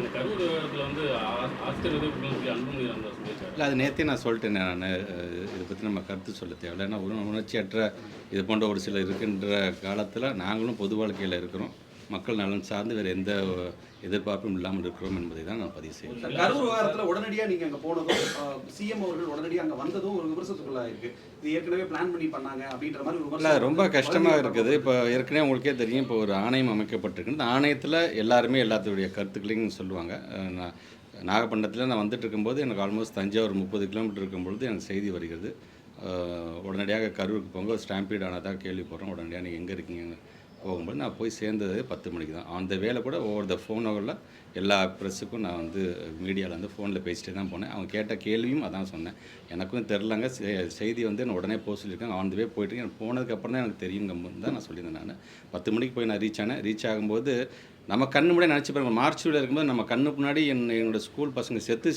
அந்த கரூர் விவகாரத்தில் வந்து ஆஸ்கர் விருது அன்புமணி ராமதாஸ் சொல்லியிருக்காரு. இல்லை, அது நேற்றே நான் சொல்லிட்டேன். நான் இதை பற்றி நம்ம கருத்து சொல்ல தேவையில்லை. ஏன்னா உணர்ச்சியற்ற இது போன்ற ஒரு சிலர் இருக்கின்ற காலத்தில் நாங்களும் பொது வாழ்க்கையில் இருக்கிறோம். மக்கள் நலன் சார்ந்து வேறு எந்த எதிர்பார்ப்பும் இல்லாமல் இருக்கிறோம் என்பதை தான் நான் பதிவு செய்கிறேன். கரூர் விவகாரத்தில் உடனடியாக நீங்கள் அங்கே போனதும் சிஎம் அவர்கள் உடனடியாக அங்கே வந்ததும் ஒரு விமர்சனத்துக்குள்ளாக இருக்குது. இது ஏற்கனவே பிளான் பண்ணி பண்ணாங்க அப்படின்ற மாதிரி ஒரு இல்லை, ரொம்ப கஷ்டமாக இருக்குது. இப்போ ஏற்கனவே உங்களுக்கே தெரியும், இப்போ ஒரு ஆணையம் அமைக்கப்பட்டிருக்கு. இந்த ஆணையத்தில் எல்லாருமே எல்லாத்துடைய கருத்துக்களையும் சொல்லுவாங்க. நாகப்பட்டினத்தில் நான் வந்துட்டு இருக்கும்போது எனக்கு ஆல்மோஸ்ட் தஞ்சாவூர் 30 கிலோமீட்டர் இருக்கும்பொழுது எனக்கு செய்தி வருகிறது, உடனடியாக கரூருக்கு போங்க, ஸ்டாம்பீட் ஆனதாக கேள்விப்படுறோம், உடனடியாக நீங்கள் எங்கே இருக்கீங்க போகும்போது நான் போய் சேர்ந்தது 10 மணிக்கு தான். அந்த வேலை கூட ஓவர் த ஃபோன் ஹவரில் எல்லா ப்ரெஸ்ஸுக்கும் நான் வந்து மீடியாவில் வந்து ஃபோனில் பேசிட்டே தான் போனேன். அவங்க கேட்ட கேள்வியும் அதான் சொன்னேன். எனக்கும் தெரிலங்க, செய்தி வந்து நான் உடனே போக சொல்லியிருக்கேன். ஆன் த வே போயிட்டுருக்கேன். எனக்கு போனதுக்கப்புறம் தான் எனக்கு தெரியுங்கும்போது தான் நான் சொல்லியிருந்தேன். நான் 10 மணிக்கு போய் நான் ரீச் ஆனேன். ரீச் ஆகும்போது நம்ம கண்ணு முன்னாடி நினச்சி பாருங்க, மார்ச்சில் இருக்கும்போது நம்ம கண்ணு முன்னாடி என்னோடய ஸ்கூல் பசங்க செத்து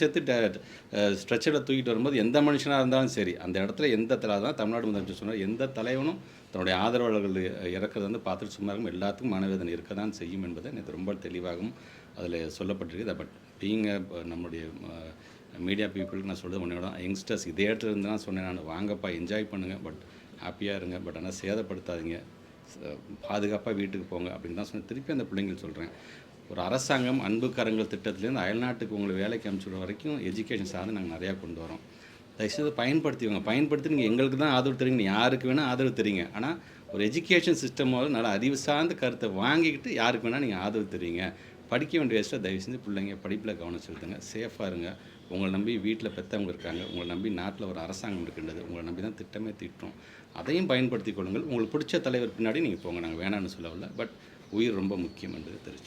ஸ்ட்ரெச்சரில் தூக்கிட்டு வரும்போது எந்த மனுஷனாக இருந்தாலும் சரி, அந்த இடத்துல எந்த தான் தமிழ்நாடு முதலமைச்சர் சொன்னார், எந்த தலைவனும் தன்னுடைய ஆதரவாளர்கள் இறக்கிறது வந்து பார்த்துட்டு சும்மா இருக்கும். எல்லாத்துக்கும் மனவேதனை இருக்க தான் செய்யும் என்பதை எனக்கு ரொம்ப தெளிவாகவும் அதில் சொல்லப்பட்டிருக்கு. பட் பீங்க நம்முடைய மீடியா பீப்புளுக்கு நான் சொல்கிறது ஒன்றே தான், யங்ஸ்டர்ஸ் இதே இடத்துல இருந்து தான் சொன்னேன் நான், வாங்கப்பா என்ஜாய் பண்ணுங்கள், பட் ஹாப்பியாக இருங்க, பட் ஆனால் சேதப்படுத்தாதீங்க, பாதுகாப்பாக வீட்டுக்கு போங்க அப்படின்னு தான் சொன்னேன். திருப்பி அந்த பிள்ளைங்கள் சொல்கிறேன், ஒரு அரசாங்கம் அன்பு கரங்கள் திட்டத்துலேருந்து அயல்நாட்டுக்கு உங்களை வேலைக்கு அனுப்பிச்சுடுற வரைக்கும் எஜுகேஷன் சார்ந்து நாங்கள் நிறையா கொண்டு வரோம். தயவுசெய்து பயன்படுத்தி நீங்கள் எங்களுக்கு தான் ஆதரவு தரீங்க, நீங்கள் யாருக்கு வேணால் ஆதரவு தரீங்க. ஆனால் ஒரு எஜுகேஷன் சிஸ்டமோட நல்லா அறிவு சார்ந்த கருத்தை வாங்கிக்கிட்டு யாருக்கு வேணால் நீங்கள் ஆதரவு தருவீங்க. படிக்க வேண்டிய வயசில் தயவு செஞ்சு பிள்ளைங்க படிப்பில் கவனம் செலுத்துங்க, சேஃபாக இருங்க. உங்களை நம்பி வீட்டில் பெற்றவங்க இருக்காங்க, உங்களை நம்பி நாட்டில் ஒரு அரசாங்கம் இருக்கின்றது, உங்களை நம்பி தான் திட்டமே தீட்டுறோம். அதையும் பயன்படுத்தி கொள்ளுங்கள். உங்களுக்கு பிடிச்ச தலைவர் பின்னாடி நீங்கள் போங்க, நாங்கள் வேணான்னு சொல்லவில்லை. பட் உயிர் ரொம்ப முக்கியம் என்பது தெரிஞ்சு